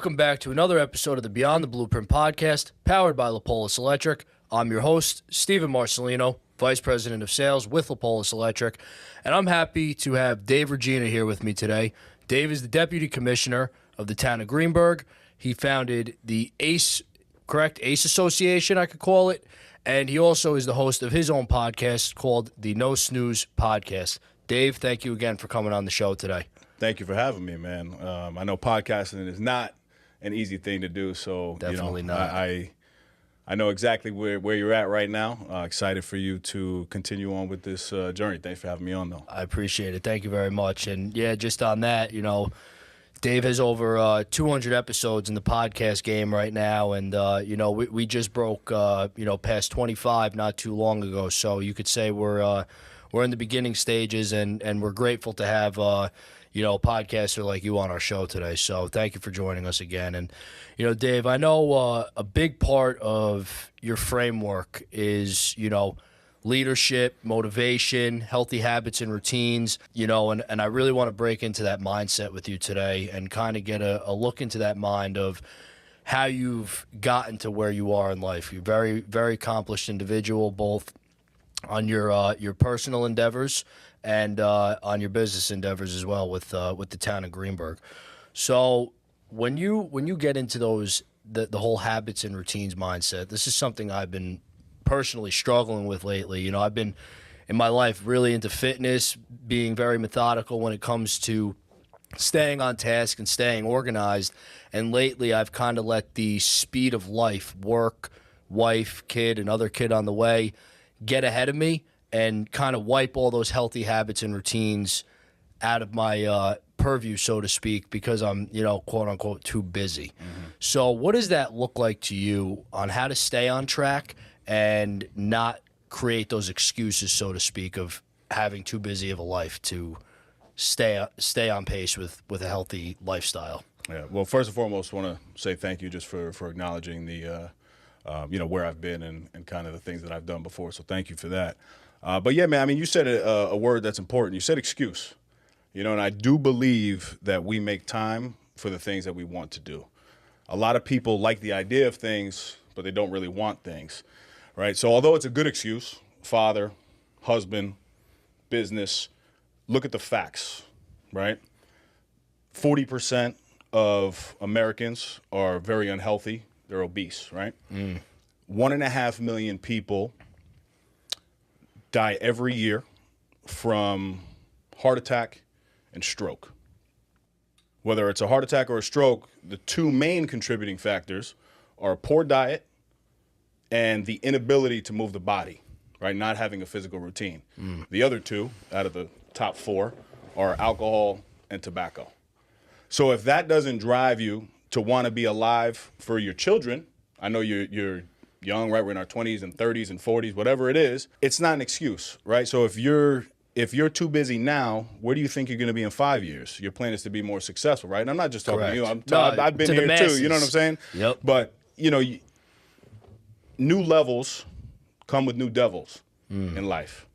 Welcome back to another episode of the Beyond the Blueprint podcast, powered by Lippolis Electric. I'm your host, Stephen Marcellino, Vice President of Sales with Lippolis Electric, and I'm happy to have Dave Reggina here with me today. Dave is the Deputy Commissioner of the town of Greenburgh. He founded the ACE Association, I could call it, and he also is the host of his own podcast called the No Snooze Podcast. Dave, thank you again for coming on the show today. Thank you for having me, man. I know podcasting is not an easy thing to do, so Definitely not. I know exactly where you're at right now. Excited for you to continue on with this journey. Thanks for having me on, though. I appreciate it. Thank you very much. And yeah, just on that, Dave has over 200 episodes in the podcast game right now, and we just broke past 25 not too long ago. So you could say we're in the beginning stages, and we're grateful to have a podcaster like you on our show today. So thank you for joining us again. And Dave, I know a big part of your framework is leadership, motivation, healthy habits and routines, and I really want to break into that mindset with you today and kind of get a look into that mind of how you've gotten to where you are in life. You're a very, very accomplished individual, both on your personal endeavors and on your business endeavors as well with the town of Greenburgh. So when you get into the whole habits and routines mindset, this is something I've been personally struggling with lately. I've been in my life really into fitness, being very methodical when it comes to staying on task and staying organized. And lately I've kind of let the speed of life, work, wife, kid, another kid on the way, get ahead of me and kind of wipe all those healthy habits and routines out of my purview, so to speak, because I'm, quote unquote, too busy. Mm-hmm. So what does that look like to you on how to stay on track and not create those excuses, so to speak, of having too busy of a life to stay on pace with a healthy lifestyle? Yeah. Well, first and foremost, I want to say thank you just for acknowledging the, where I've been and kind of the things that I've done before. So thank you for that. But yeah, man, I mean, you said a word that's important. You said excuse, and I do believe that we make time for the things that we want to do. A lot of people like the idea of things, but they don't really want things. Right. So although it's a good excuse, father, husband, business, look at the facts. Right. 40% of Americans are very unhealthy. They're obese. Right. 1.5 million people die every year from heart attack and stroke. Whether it's a heart attack or a stroke, the two main contributing factors are a poor diet and the inability to move the body, right? Not having a physical routine. The other two out of the top four are alcohol and tobacco. So if that doesn't drive you to want to be alive for your children, I know you're young, right? We're in our 20s and 30s and 40s, whatever it is, it's not an excuse, right? So if you're too busy now, where do you think you're going to be in 5 years? Your plan is to be more successful, right? And I'm not just talking to you. I've been here too. You know what I'm saying? Yep. But, new levels come with new devils in life.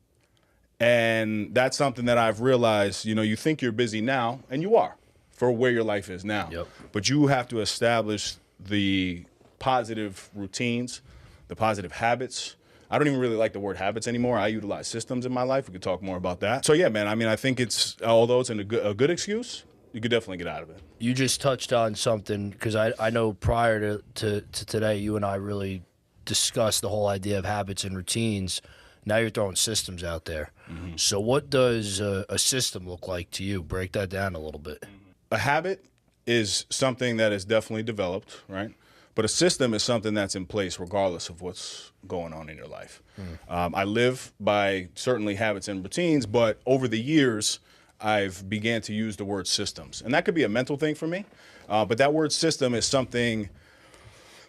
And that's something that I've realized, you think you're busy now, and you are for where your life is now. Yep. But you have to establish the positive routines, the positive habits. I don't even really like the word habits anymore. I utilize systems in my life. We could talk more about that. So yeah, man, I mean, I think although it's a good excuse, you could definitely get out of it. You just touched on something, because I know prior to today, you and I really discussed the whole idea of habits and routines. Now you're throwing systems out there. Mm-hmm. So what does a system look like to you? Break that down a little bit. A habit is something that is definitely developed, right? But a system is something that's in place regardless of what's going on in your life. I live by certainly habits and routines, but over the years, I've began to use the word systems. And that could be a mental thing for me, but that word system is something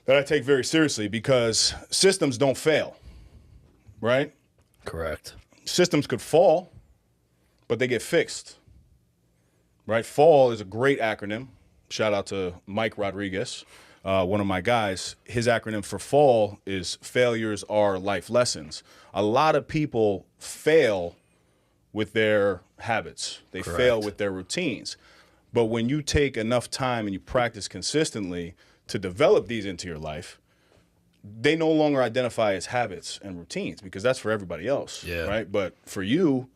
that I take very seriously, because systems don't fail, right? Correct. Systems could fall, but they get fixed, right? FALL is a great acronym. Shout out to Mike Rodriguez, one of my guys. His acronym for FALL is failures are life lessons. A lot of people fail with their habits. They Correct. Fail with their routines. But when you take enough time and you practice consistently to develop these into your life, they no longer identify as habits and routines, because that's for everybody else, right? But for you,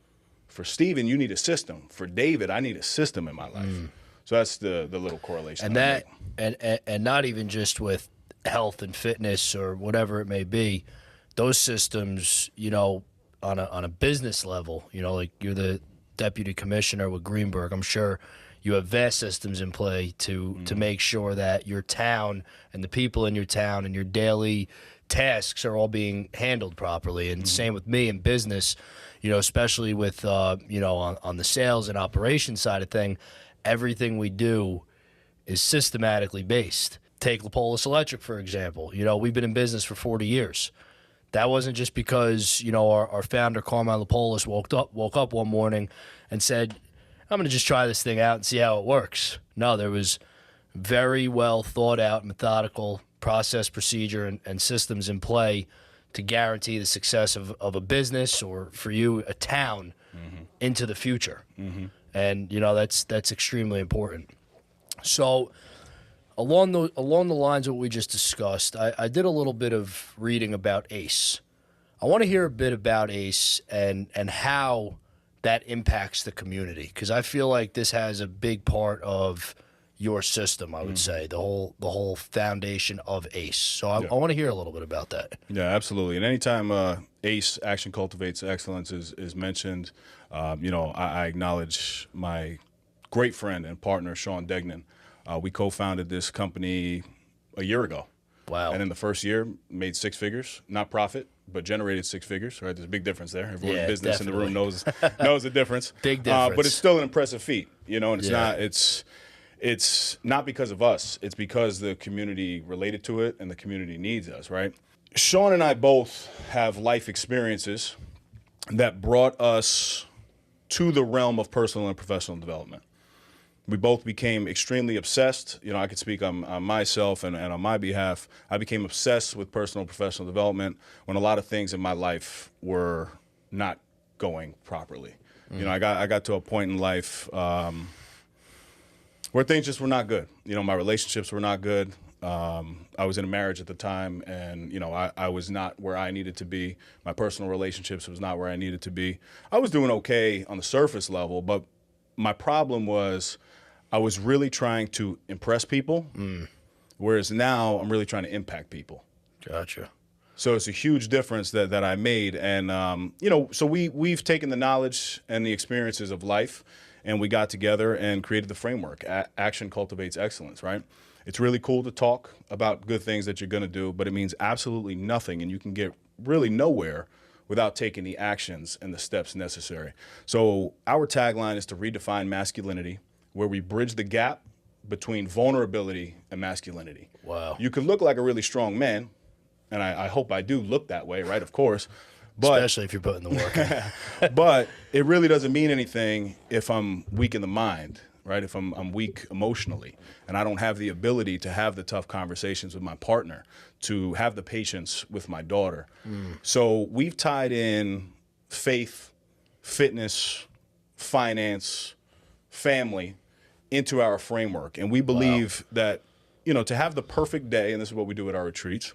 for Steven, you need a system. For David, I need a system in my life. So that's the little correlation. And that, and not even just with health and fitness or whatever it may be, those systems, you know, on a business level, you know, like you're the deputy commissioner with Greenberg, I'm sure you have vast systems in play to make sure that your town and the people in your town and your daily tasks are all being handled properly. And same with me in business, you know, especially with, you know, on the sales and operations side of thing, everything we do is systematically based. Take Lippolis Electric, for example. You know, we've been in business for 40 years. That wasn't just because, you know, our founder, Carmine Lippolis, woke up one morning and said, I'm going to just try this thing out and see how it works. No, there was very well thought out, methodical process, procedure, and systems in play to guarantee the success of a business, or for you, a town, into the future. And, you know, that's extremely important. So along the lines of what we just discussed, I did a little bit of reading about ACE. I want to hear a bit about ACE and how that impacts the community, because I feel like this has a big part of your system, I would say, the whole foundation of ACE. So I want to hear a little bit about that. Yeah, absolutely. And anytime ACE, Action Cultivates Excellence, is mentioned, you know, I acknowledge my great friend and partner, Sean Degnan. We co-founded this company a year ago. Wow. And in the first year, made 6 figures, not profit, but generated 6 figures, right? There's a big difference there. Everyone in business definitely. in the room knows the difference. Big difference. But it's still an impressive feat, you know, and it's not because of us. It's because the community related to it and the community needs us, right? Sean and I both have life experiences that brought us to the realm of personal and professional development. We both became extremely obsessed. You know, I could speak on myself and on my behalf. I became obsessed with personal and professional development when a lot of things in my life were not going properly. You know, I got to a point in life where things just were not good. You know, my relationships were not good. I was in a marriage at the time, and, you know, I was not where I needed to be. My personal relationships was not where I needed to be. I was doing okay on the surface level, but my problem was I was really trying to impress people, whereas now I'm really trying to impact people. Gotcha. So it's a huge difference that I made. And, you know, so we've taken the knowledge and the experiences of life, and we got together and created the framework. Action Cultivates Excellence, right? It's really cool to talk about good things that you're going to do, but it means absolutely nothing, and you can get really nowhere without taking the actions and the steps necessary. So our tagline is to redefine masculinity, where we bridge the gap between vulnerability and masculinity. Wow. You could look like a really strong man, and I hope I do look that way, right? Of course. But, especially if you're putting the work in. But it really doesn't mean anything if I'm weak in the mind, right? If I'm weak emotionally, and I don't have the ability to have the tough conversations with my partner, to have the patience with my daughter. So we've tied in faith, fitness, finance, family into our framework. And we believe that, you know, to have the perfect day, and this is what we do at our retreats,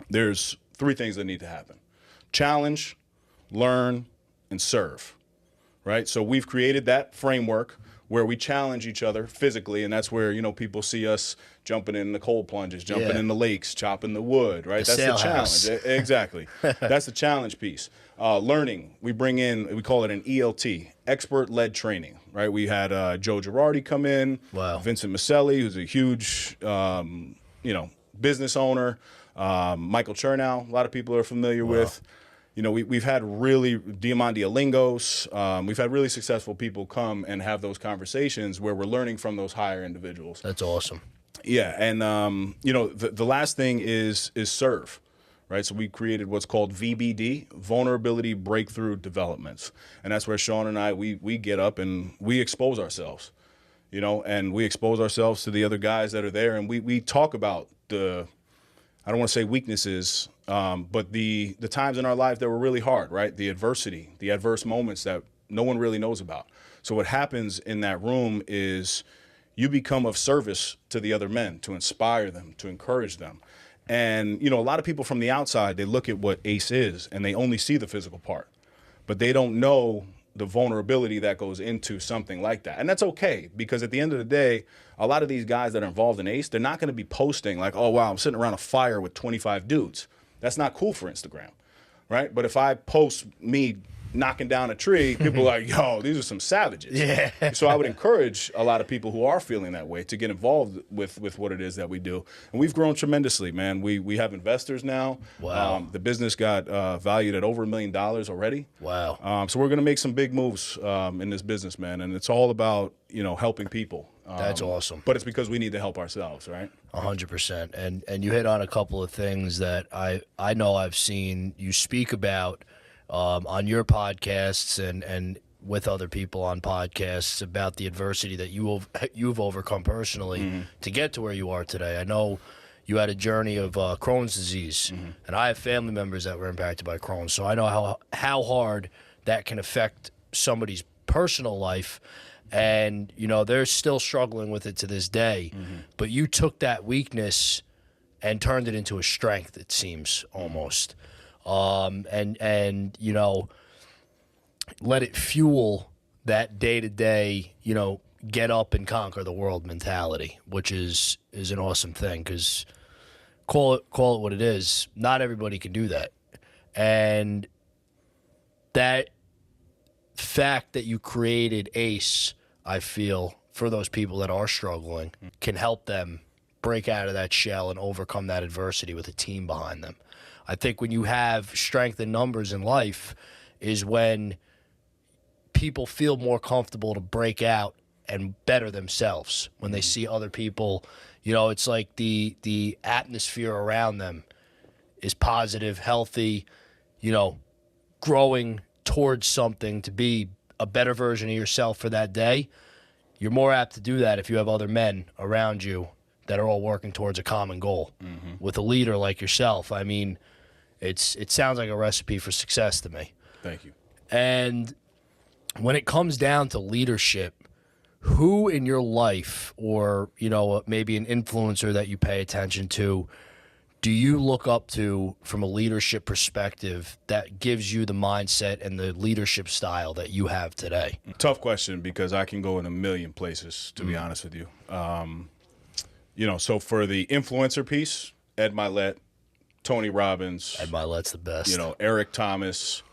there's 3 things that need to happen: challenge, learn, and serve, right? So we've created that framework where we challenge each other physically, and that's where, you know, people see us jumping in the cold plunges, jumping in the lakes, chopping the wood, right? That's the challenge. Exactly. That's the challenge piece. Learning, we bring in, we call it an ELT, expert-led training, right? We had Joe Girardi come in, Vincent Maselli, who's a huge, you know, business owner, Michael Chernow, a lot of people are familiar with. You know, we've had really, Diamandi Alingos, we've had really successful people come and have those conversations where we're learning from those higher individuals. That's awesome. Yeah, and, you know, the last thing is serve, right? So we created what's called VBD, Vulnerability Breakthrough Developments. And that's where Sean and I, we get up and we expose ourselves, you know, and we expose ourselves to the other guys that are there. And we talk about the, I don't want to say weaknesses, but the times in our life that were really hard, right? The adversity, the adverse moments that no one really knows about. So what happens in that room is you become of service to the other men, to inspire them, to encourage them. And, a lot of people from the outside, they look at what ACE is and they only see the physical part, but they don't know the vulnerability that goes into something like that. And that's okay, because at the end of the day, a lot of these guys that are involved in ACE, they're not going to be posting like, oh, wow, I'm sitting around a fire with 25 dudes. That's not cool for Instagram, right? But if I post me knocking down a tree, people are like, yo, these are some savages. Yeah. So I would encourage a lot of people who are feeling that way to get involved with what it is that we do. And we've grown tremendously, man. We have investors now. Wow. The business got valued at over $1 million already. Wow. So we're going to make some big moves in this business, man. And it's all about, helping people. That's awesome. But it's because we need to help ourselves, right? 100%. And you hit on a couple of things that I know I've seen you speak about on your podcasts and with other people on podcasts about the adversity that you've overcome personally to get to where you are today. I know you had a journey of Crohn's disease, and I have family members that were impacted by Crohn's, so I know how hard that can affect somebody's personal life. And, they're still struggling with it to this day. But you took that weakness and turned it into a strength, it seems, almost. And let it fuel that day-to-day, get up and conquer the world mentality, which is an awesome thing, because call it what it is. Not everybody can do that. And that fact that you created ACE, I feel, for those people that are struggling, can help them break out of that shell and overcome that adversity with a team behind them. I think when you have strength in numbers in life is when people feel more comfortable to break out and better themselves when they see other people. It's like the atmosphere around them is positive, healthy, growing towards something to be a better version of yourself for that day. You're more apt to do that if you have other men around you that are all working towards a common goal. With a leader like yourself, I mean, it sounds like a recipe for success to me. Thank you. And when it comes down to leadership, who in your life, or maybe an influencer that you pay attention to, do you look up to from a leadership perspective that gives you the mindset and the leadership style that you have today? Tough question, because I can go in a million places, to be honest with you. So for the influencer piece, Ed Milet, Tony Robbins. Ed Milet's the best. Eric Thomas.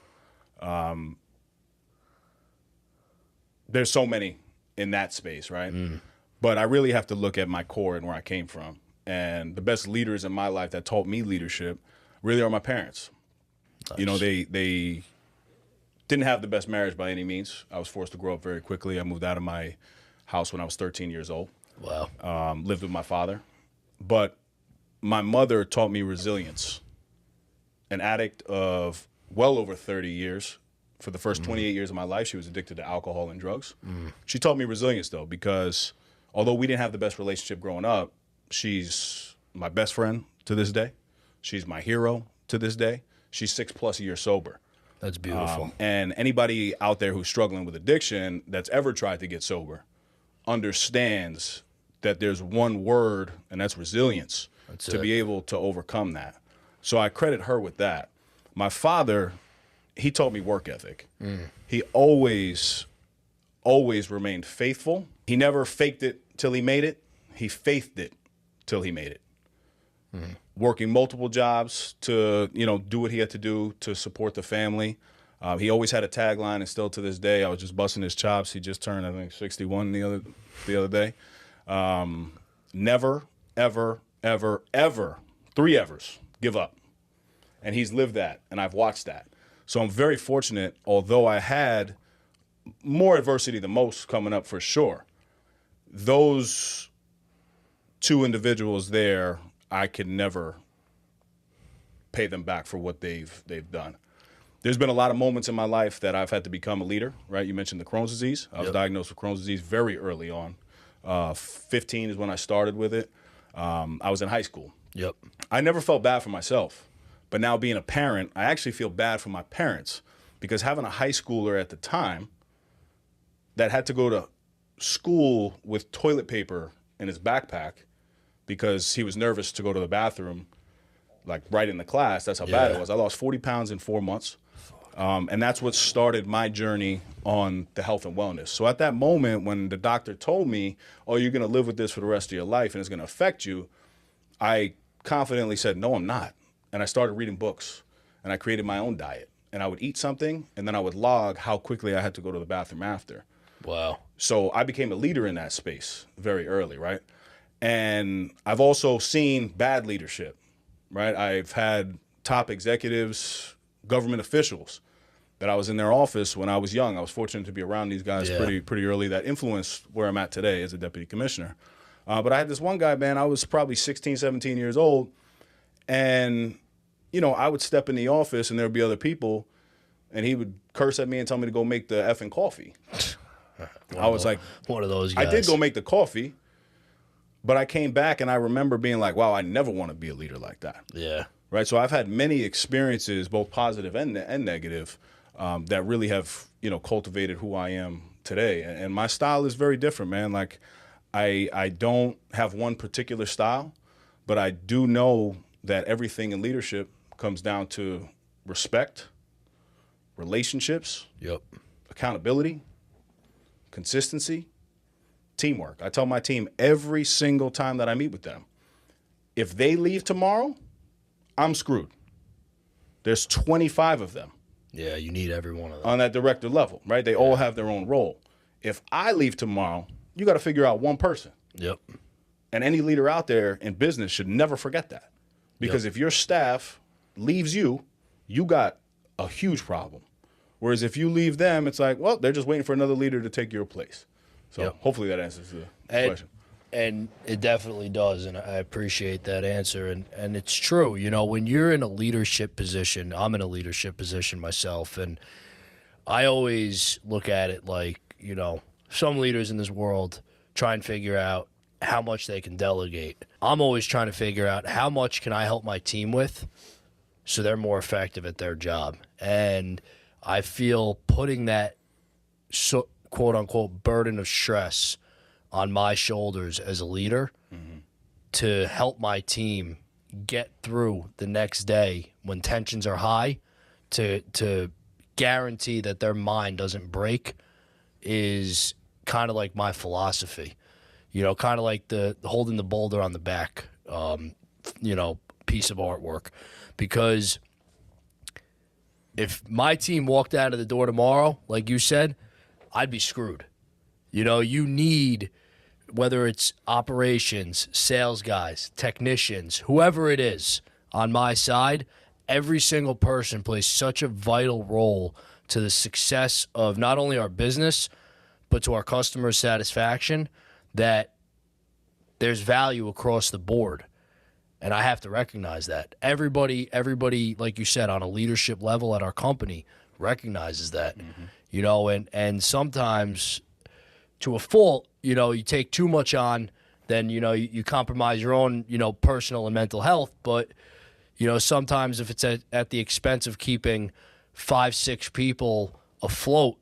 There's so many in that space, right? But I really have to look at my core and where I came from. And the best leaders in my life that taught me leadership really are my parents. Nice. They didn't have the best marriage by any means. I was forced to grow up very quickly. I moved out of my house when I was 13 years old. Wow. Lived with my father. But my mother taught me resilience. An addict of well over 30 years. For the first 28 years of my life, she was addicted to alcohol and drugs. She taught me resilience, though, because although we didn't have the best relationship growing up, she's my best friend to this day. She's my hero to this day. She's 6+ years sober. That's beautiful. And anybody out there who's struggling with addiction that's ever tried to get sober understands that there's one word, and that's resilience, to be able to overcome that. So I credit her with that. My father, he taught me work ethic. He always remained faithful. He never faked it till he made it. He faithed it till he made it. Working multiple jobs to, do what he had to do to support the family. He always had a tagline, and still to this day, I was just busting his chops. He just turned, I think, 61 the other day. Never, ever, ever, ever, 3 evers, give up. And he's lived that, and I've watched that. So I'm very fortunate, although I had more adversity than most coming up for sure. Those 2 individuals there, I could never pay them back for what they've done. There's been a lot of moments in my life that I've had to become a leader, right? You mentioned the Crohn's disease. I was diagnosed with Crohn's disease very early on. 15 is when I started with it. I was in high school. Yep. I never felt bad for myself. But now being a parent, I actually feel bad for my parents, because having a high schooler at the time that had to go to school with toilet paper in his backpack because he was nervous to go to the bathroom, like right in the class. That's how bad it was. I lost 40 pounds in 4 months. And that's what started my journey on the health and wellness. So at that moment when the doctor told me, oh, you're going to live with this for the rest of your life and it's going to affect you, I confidently said, no, I'm not. And I started reading books and I created my own diet. And I would eat something and then I would log how quickly I had to go to the bathroom after. Wow. So I became a leader in that space very early, right? And I've also seen bad leadership, right? I've had top executives, government officials that I was in their office when I was young. I was fortunate to be around these guys pretty early that influenced where I'm at today as a deputy commissioner. But I had this one guy, man, I was probably 16, 17 years old. And, you know, I would step in the office and there'd be other people and he would curse at me and tell me to go make the effing coffee. I was like, one of those guys. I did go make the coffee, but I came back and I remember being like, wow, I never want to be a leader like that. Yeah. Right. So I've had many experiences, both positive and negative, that really have, you know, cultivated who I am today. And my style is very different, man. Like I don't have one particular style, but I do know that everything in leadership comes down to respect, relationships, accountability, consistency, teamwork. I tell my team every single time that I meet with them, if they leave tomorrow, I'm screwed. There's 25 of them. Yeah, you need every one of them. On that director level, right? They all have their own role. If I leave tomorrow, you got to figure out one person. Yep. And any leader out there in business should never forget that. Because if your staff leaves you, you got a huge problem. Whereas if you leave them, it's like, well, they're just waiting for another leader to take your place. So hopefully that answers the question. And it definitely does, and I appreciate that answer. And it's true, you know, when you're in a leadership position, I'm in a leadership position myself, and I always look at it like, you know, some leaders in this world try and figure out how much they can delegate. I'm always trying to figure out how much can I help my team with so they're more effective at their job. And I feel putting that quote-unquote burden of stress on my shoulders as a leader to help my team get through the next day when tensions are high, to guarantee that their mind doesn't break is kind of like my philosophy. You know, kind of like the holding the boulder on the back, you know, piece of artwork. Because if my team walked out of the door tomorrow, like you said, I'd be screwed. You know, you need, whether it's operations, sales guys, technicians, whoever it is on my side, every single person plays such a vital role to the success of not only our business, but to our customer satisfaction, that there's value across the board. And I have to recognize that. Everybody, like you said, on a leadership level at our company recognizes that. You know, and sometimes to a fault, you know, you take too much on, then, you know, you compromise your own, you know, personal and mental health. But, you know, sometimes if it's at the expense of keeping 5-6 people afloat,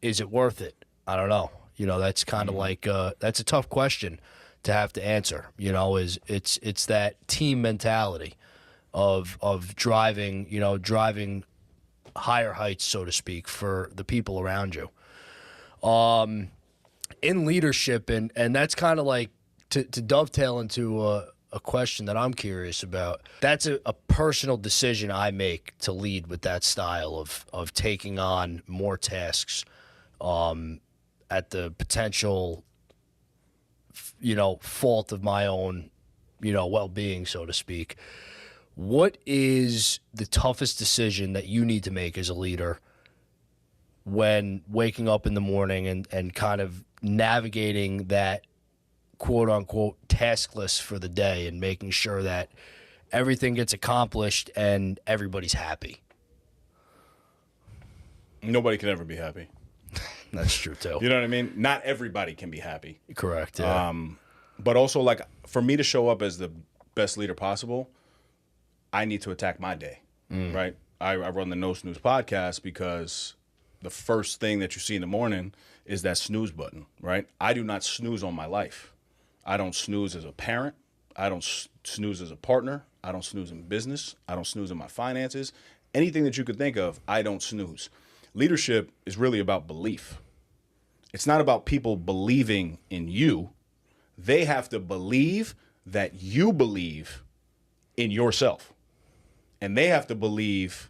is it worth it? I don't know. You know, that's kind of like, that's a tough question to have to answer. You know, it's that team mentality of driving, you know, driving higher heights, so to speak, for the people around you. In leadership, and that's kind of like to dovetail into a question that I'm curious about. That's a personal decision I make to lead with that style of taking on more tasks at the potential, you know, fault of my own, you know, well-being, so to speak. What is the toughest decision that you need to make as a leader when waking up in the morning and kind of navigating that quote-unquote task list for the day and making sure that everything gets accomplished and everybody's happy? Nobody can ever be happy. That's true, too. You know what I mean? Not everybody can be happy. Correct, yeah. But also, like, for me to show up as the best leader possible, I need to attack my day, right? I run the No Snooze podcast because the first thing that you see in the morning is that snooze button, right? I do not snooze on my life. I don't snooze as a parent. I don't snooze as a partner. I don't snooze in business. I don't snooze in my finances. Anything that you could think of, I don't snooze. Leadership is really about belief. It's not about people believing in you. They have to believe that you believe in yourself. And they have to believe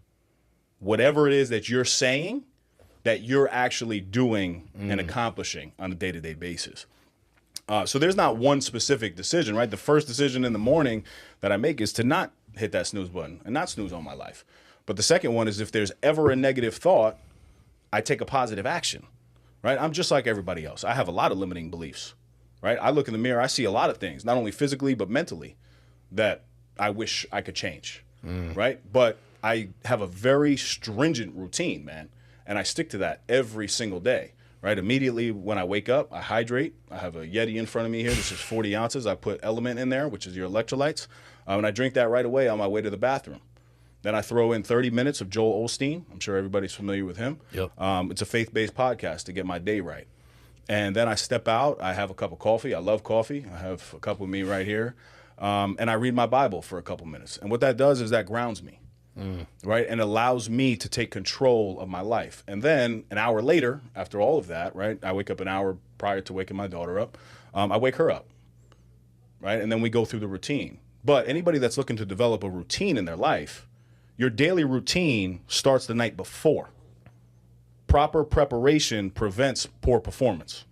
whatever it is that you're saying that you're actually doing and accomplishing on a day-to-day basis. So there's not one specific decision, right? The first decision in the morning that I make is to not hit that snooze button and not snooze on my life. But the second one is if there's ever a negative thought, I take a positive action, right? I'm just like everybody else. I have a lot of limiting beliefs, right? I look in the mirror, I see a lot of things, not only physically, but mentally, that I wish I could change, right? But I have a very stringent routine, man. And I stick to that every single day, right? Immediately when I wake up, I hydrate. I have a Yeti in front of me here. This is 40 ounces. I put Element in there, which is your electrolytes. And I drink that right away on my way to the bathroom. Then I throw in 30 minutes of Joel Osteen. I'm sure everybody's familiar with him. Yep. It's a faith-based podcast to get my day right. And then I step out. I have a cup of coffee. I love coffee. I have a cup with me right here. And I read my Bible for a couple minutes. And what that does is that grounds me. Right, and allows me to take control of my life. And then an hour later, after all of that, right, I wake up an hour prior to waking my daughter up. I wake her up, right, and then we go through the routine. But anybody that's looking to develop a routine in their life, your daily routine starts the night before. Proper preparation prevents poor performance.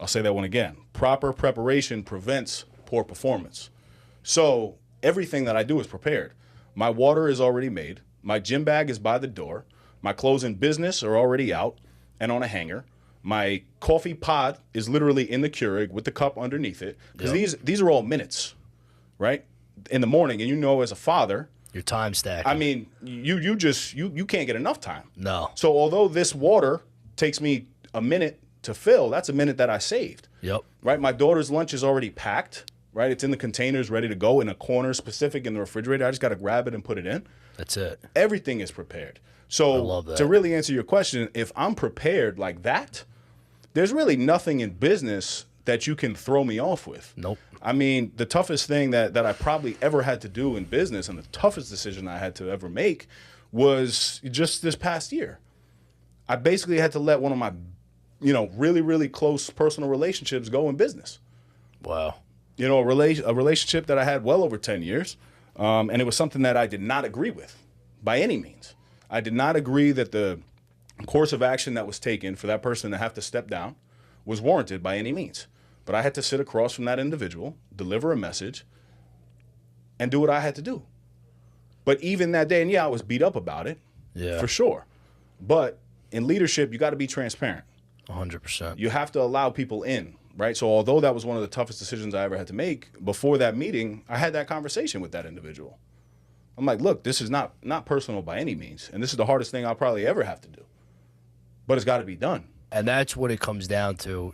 I'll say that one again. Proper preparation prevents poor performance. So everything that I do is prepared. My water is already made. My gym bag is by the door. My clothes in business are already out and on a hanger. My coffee pod is literally in the Keurig with the cup underneath it. Because these are all minutes, right? In the morning. And you know, as a father, Your time stacking. I mean, you can't get enough time. No. So although this water takes me a minute to fill, that's a minute that I saved. Yep. Right? My daughter's lunch is already packed. Right, it's in the containers, ready to go in a corner specific in the refrigerator. I just got to grab it and put it in. That's it. Everything is prepared. So I love that. To really answer your question, if I'm prepared like that, there's really nothing in business that you can throw me off with. Nope. I mean, the toughest thing that I probably ever had to do in business and the toughest decision I had to ever make was just this past year. I basically had to let one of my, really, really close personal relationships go in business. Wow. A relationship that I had well over 10 years. And it was something that I did not agree with by any means. I did not agree that the course of action that was taken for that person to have to step down was warranted by any means. But I had to sit across from that individual, deliver a message, and do what I had to do. But even that day, and I was beat up about it, for sure. But in leadership, you got to be transparent. 100%. You have to allow people in. Right. So although that was one of the toughest decisions I ever had to make, before that meeting, I had that conversation with that individual. I'm like, look, this is not personal by any means. And this is the hardest thing I'll probably ever have to do. But it's got to be done. And that's what it comes down to,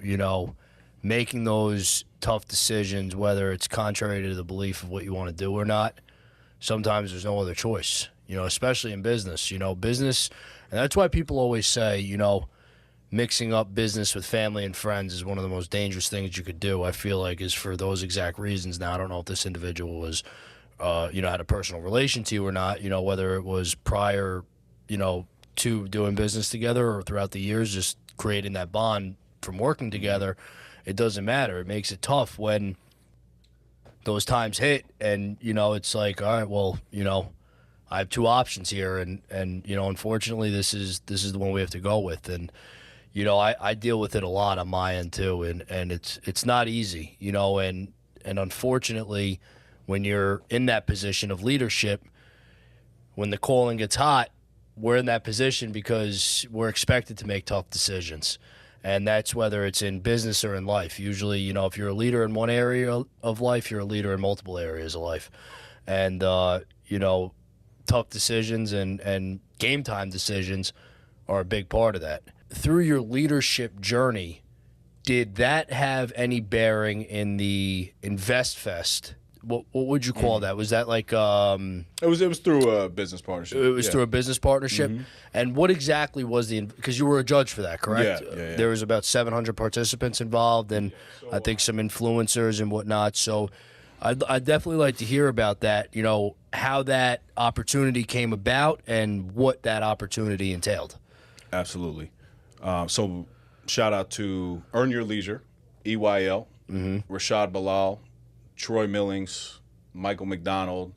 making those tough decisions, whether it's contrary to the belief of what you want to do or not. Sometimes there's no other choice, especially in business. Business, and that's why people always say, mixing up business with family and friends is one of the most dangerous things you could do, I feel like, is for those exact reasons. Now, I don't know if this individual was, had a personal relation to you or not, whether it was prior, to doing business together or throughout the years, just creating that bond from working together. It doesn't matter. It makes it tough when those times hit and, it's like, all right, well, I have two options here. And unfortunately, this is the one we have to go with. And, I deal with it a lot on my end too, and it's not easy, and unfortunately, when you're in that position of leadership, when the calling gets hot, we're in that position because we're expected to make tough decisions, and that's whether it's in business or in life. Usually, if you're a leader in one area of life, you're a leader in multiple areas of life, and tough decisions and game time decisions are a big part of that. Through your leadership journey, did that have any bearing in the Invest Fest what would you call that? Was that like It was through a business partnership. it was through a business partnership? And what exactly was because you were a judge for that, correct? Yeah. There was about 700 participants involved, and I think some influencers and whatnot. So I'd definitely like to hear about that, how that opportunity came about and what that opportunity entailed. Absolutely. So shout out to Earn Your Leisure, EYL, Rashad Bilal, Troy Millings, Michael McDonald.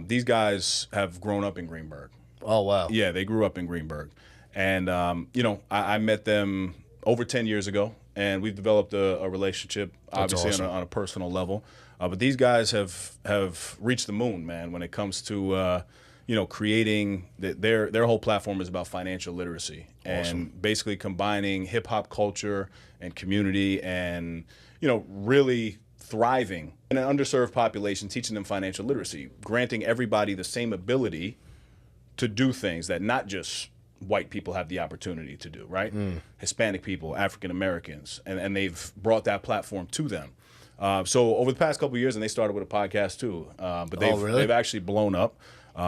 These guys have grown up in Greenburgh. Oh, wow. Yeah, they grew up in Greenburgh. And, I met them over 10 years ago, and we've developed a relationship, obviously, awesome. on a personal level. But these guys have reached the moon, man, when it comes to, creating their whole platform is about financial literacy and basically combining hip-hop culture and community and, really thriving in an underserved population, teaching them financial literacy, granting everybody the same ability to do things that not just white people have the opportunity to do, right? Hispanic people, African Americans, and they've brought that platform to them. So over the past couple of years, and they started with a podcast too, but they've actually blown up.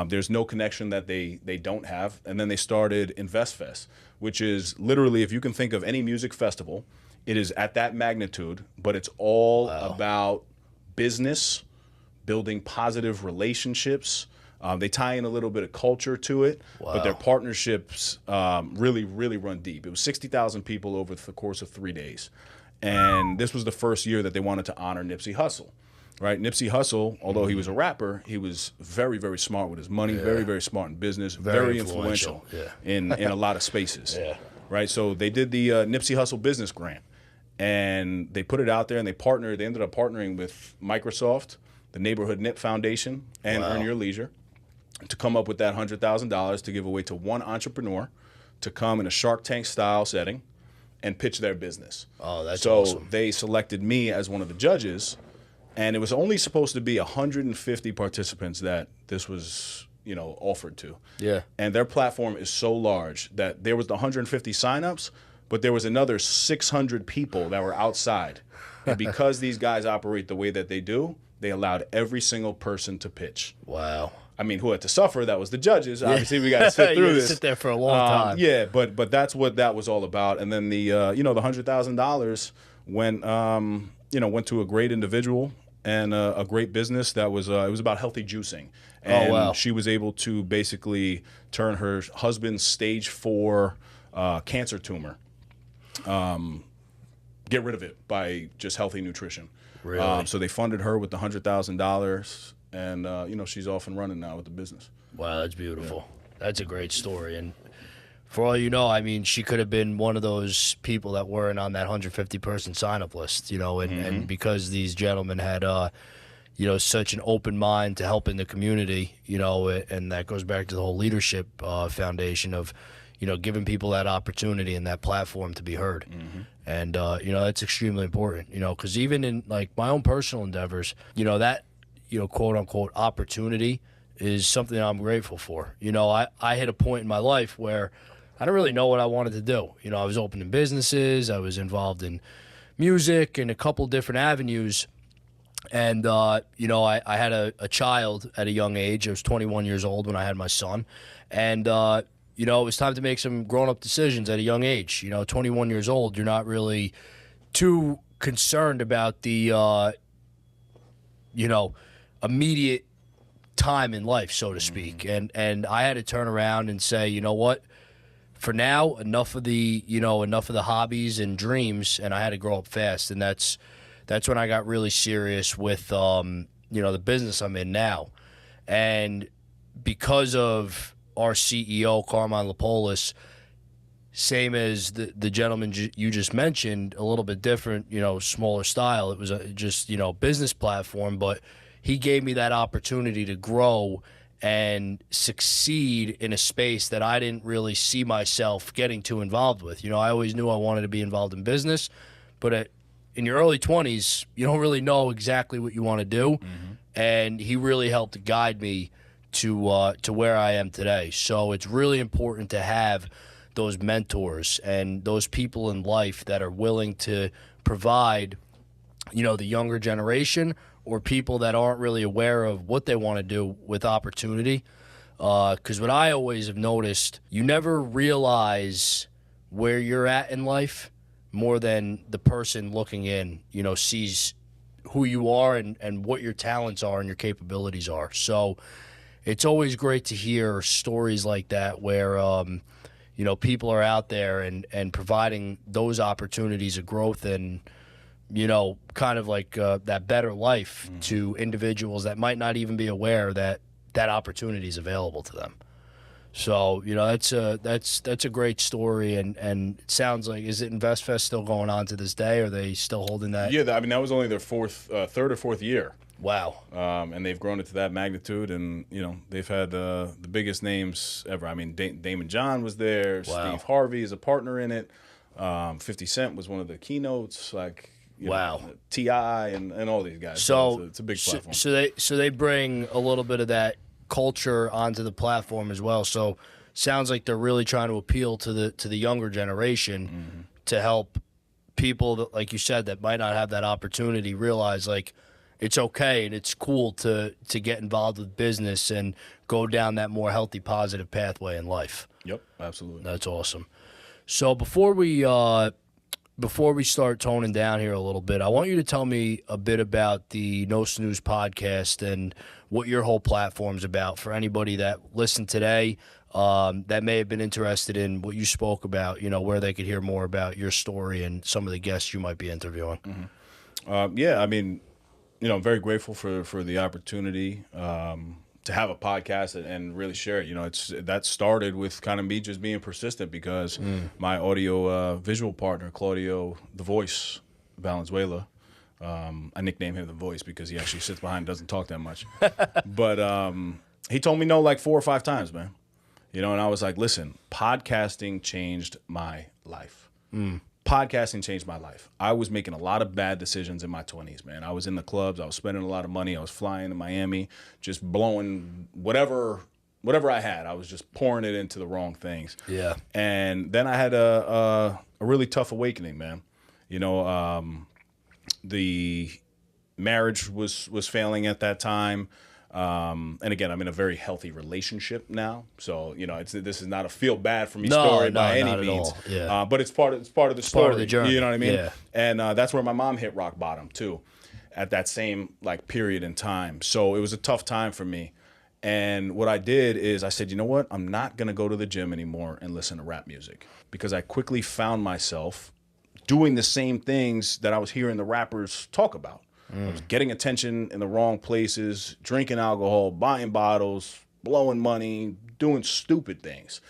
There's no connection that they don't have. And then they started InvestFest, which is literally, if you can think of any music festival, it is at that magnitude, but it's all about business, building positive relationships. They tie in a little bit of culture to it, but their partnerships really, really run deep. It was 60,000 people over the course of 3 days. And this was the first year that they wanted to honor Nipsey Hussle, right? Nipsey Hussle, although he was a rapper, he was very, very smart with his money, very, very smart in business, very influential in a lot of spaces, right? So they did the Nipsey Hussle Business Grant, and they put it out there, and they ended up partnering with Microsoft, the Neighborhood Nip Foundation, and Earn Your Leisure to come up with that $100,000 to give away to one entrepreneur to come in a Shark Tank style setting and pitch their business. Oh, that's So awesome. they selected me as one of the judges, and it was only supposed to be 150 participants that this was, offered to. Yeah. And their platform is so large that there was the 150 signups, but there was another 600 people that were outside. And because these guys operate the way that they do, they allowed every single person to pitch. Wow. I mean, who had to suffer? That was the judges. Obviously, we got to sit through this. Sit there for a long time. Yeah, but that's what that was all about. And then the the $100,000 went to a great individual and a great business that was it was about healthy juicing. And she was able to basically turn her husband's stage 4 cancer tumor, get rid of it by just healthy nutrition. Really? So they funded her with the $100,000. And, she's off and running now with the business. Wow, that's beautiful. Yeah. That's a great story. And for all you know, I mean, she could have been one of those people that weren't on that 150-person sign-up list, and because these gentlemen had, such an open mind to helping the community, and that goes back to the whole leadership foundation of, giving people that opportunity and that platform to be heard. And, that's extremely important, because even in, like, my own personal endeavors, that, quote unquote opportunity is something I'm grateful for. I hit a point in my life where I didn't really know what I wanted to do. I was opening businesses, I was involved in music and a couple different avenues. And, I had a child at a young age. I was 21 years old when I had my son. And, it was time to make some grown-up decisions at a young age. 21 years old, you're not really too concerned about the, immediate time in life, so to speak. And I had to turn around and say, you know what? For now, enough of the hobbies and dreams, and I had to grow up fast. And that's when I got really serious with the business I'm in now. And because of our CEO, Carmine Lippolis, same as the gentleman you just mentioned, a little bit different, smaller style. It was just business platform, but he gave me that opportunity to grow and succeed in a space that I didn't really see myself getting too involved with. I always knew I wanted to be involved in business, but in your early 20s, you don't really know exactly what you want to do. And he really helped to guide me to where I am today. So it's really important to have those mentors and those people in life that are willing to provide, the younger generation or people that aren't really aware of what they want to do with opportunity. Because what I always have noticed, you never realize where you're at in life more than the person looking in, sees who you are and what your talents are and your capabilities are. So it's always great to hear stories like that where, people are out there and providing those opportunities of growth and, kind of like that better life to individuals that might not even be aware that that opportunity is available to them. So, that's a great story, and it sounds like, is it InvestFest still going on to this day? Are they still holding that? Yeah, I mean, that was only their third or fourth year. Wow. And they've grown it to that magnitude, and, they've had the biggest names ever. I mean, Damon John was there. Wow. Steve Harvey is a partner in it. 50 Cent was one of the keynotes, Wow. T.I. and all these guys. So it's a big platform. So they bring a little bit of that culture onto the platform as well. So sounds like they're really trying to appeal to the younger generation to help people that, like you said, that might not have that opportunity realize like it's okay and it's cool to get involved with business and go down that more healthy, positive pathway in life. Yep, absolutely. That's awesome. So before we start toning down here a little bit, I want you to tell me a bit about the No Snooze podcast and what your whole platform's about for anybody that listened today that may have been interested in what you spoke about, where they could hear more about your story and some of the guests you might be interviewing. Yeah, I mean, I'm very grateful for the opportunity to have a podcast and really share it. That started with kind of me just being persistent because my audio visual partner, Claudio, the Voice Valenzuela, I nickname him the Voice because he actually sits behind and doesn't talk that much. But he told me no like 4 or 5 times, man. And I was like, listen, podcasting changed my life. Podcasting changed my life. I was making a lot of bad decisions in my 20s, man. I was in the clubs. I was spending a lot of money. I was flying to Miami, just blowing whatever I had. I was just pouring it into the wrong things. Yeah. And then I had a really tough awakening, man. The marriage was failing at that time. And again, I'm in a very healthy relationship now, so this is not a feel bad for me story by any means. Yeah. But it's part of the story. Part of the journey. You know what I mean? Yeah. And that's where my mom hit rock bottom too, at that same period in time. So it was a tough time for me. And what I did is I said, you know what? I'm not gonna go to the gym anymore and listen to rap music because I quickly found myself doing the same things that I was hearing the rappers talk about. I was getting attention in the wrong places, drinking alcohol, buying bottles, blowing money, doing stupid things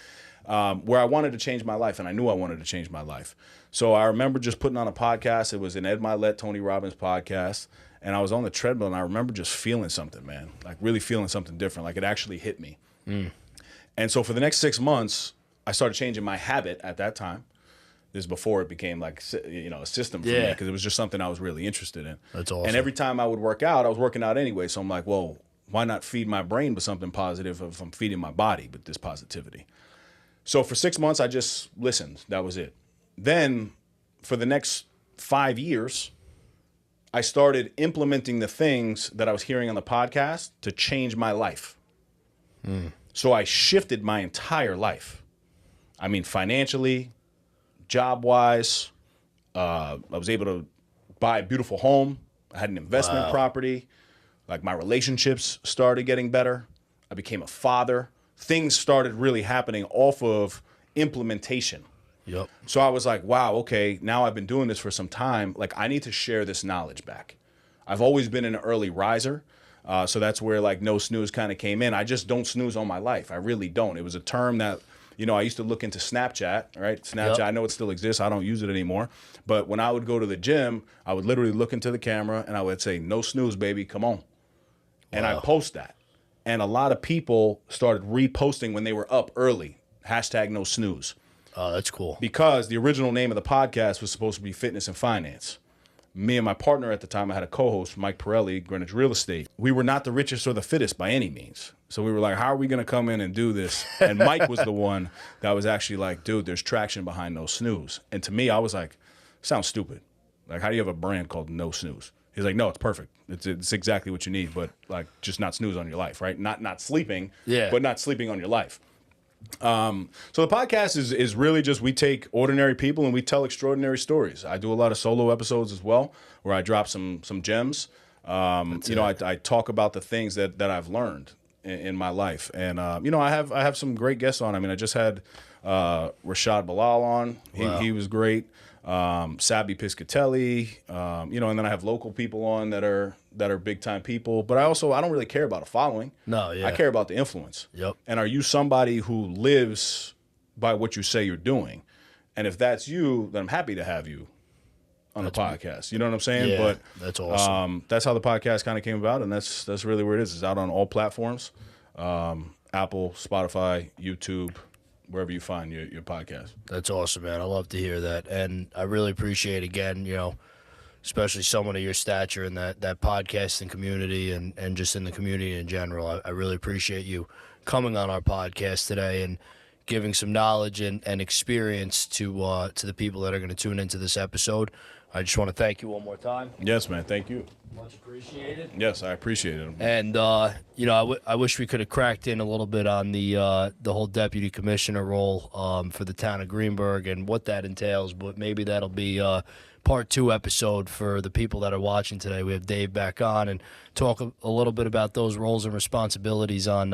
where I wanted to change my life, and I knew I wanted to change my life. So I remember just putting on a podcast. It was an Ed Milet, Tony Robbins podcast, and I was on the treadmill, and I remember just feeling something, man, like really feeling something different, like it actually hit me. And so for the next 6 months, I started changing my habit at that time. This is before it became like, a system for me because it was just something I was really interested in. That's awesome. And every time I would work out, I was working out anyway. So I'm like, well, why not feed my brain with something positive if I'm feeding my body with this positivity? So for 6 months, I just listened. That was it. Then for the next 5 years, I started implementing the things that I was hearing on the podcast to change my life. So I shifted my entire life. I mean, financially, job-wise, I was able to buy a beautiful home. I had an investment property. Like my relationships started getting better. I became a father. Things started really happening off of implementation. Yep. So I was like, wow, okay, now I've been doing this for some time. Like I need to share this knowledge back. I've always been an early riser. So that's where like no snooze kind of came in. I just don't snooze on my life. I really don't. It was a term that I used to look into Snapchat, right? Snapchat, Yep. I know it still exists. I don't use it anymore. But when I would go to the gym, I would literally look into the camera and I would say, no snooze, baby, come on. And I'd post that. And a lot of people started reposting when they were up early. Hashtag no snooze. Oh, that's cool. Because the original name of the podcast was supposed to be Fitness and Finance. Me and my partner at the time, I had a co-host, Mike Pirelli, Greenwich Real Estate. We were not the richest or the fittest by any means. So we were like, how are we going to come in and do this? And Mike was the one that was actually like, dude, there's traction behind No Snooze. And to me, I was like, sounds stupid. Like, how do you have a brand called No Snooze? He's like, no, it's perfect. It's exactly what you need, but like just not snooze on your life, right? Not sleeping, but not sleeping on your life. So the podcast is really just we take ordinary people and we tell extraordinary stories. I do a lot of solo episodes as well, where I drop some gems. I talk about the things that I've learned in my life, and I have some great guests on. I mean, I just had Rashad Bilal on. He was great. Sabby Piscatelli, and then I have local people on that are big time people. But I don't really care about a following. No, yeah. I care about the influence. Yep. And are you somebody who lives by what you say you're doing? And if that's you, then I'm happy to have you on the podcast. You know what I'm saying? Yeah, but that's awesome. That's how the podcast kind of came about, and that's really where it is. It's out on all platforms, Apple, Spotify, YouTube, wherever you find your podcast. That's awesome, man. I love to hear that. And I really appreciate, again, especially someone of your stature in that podcasting community and just in the community in general. I really appreciate you coming on our podcast today and giving some knowledge and experience to the people that are going to tune into this episode. I just want to thank you one more time. Yes, man. Thank you. Much appreciated. Yes, I appreciate it. And I wish we could have cracked in a little bit on the whole deputy commissioner role for the town of Greenburgh and what that entails. But maybe that'll be part 2 episode for the people that are watching today. We have Dave back on and talk a little bit about those roles and responsibilities on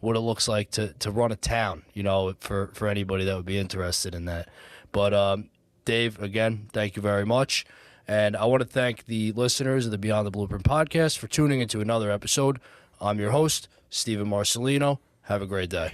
what it looks like to run a town. For anybody that would be interested in that. But Dave, again, thank you very much. And I want to thank the listeners of the Beyond the Blueprint podcast for tuning into another episode. I'm your host, Stephen Marcellino. Have a great day.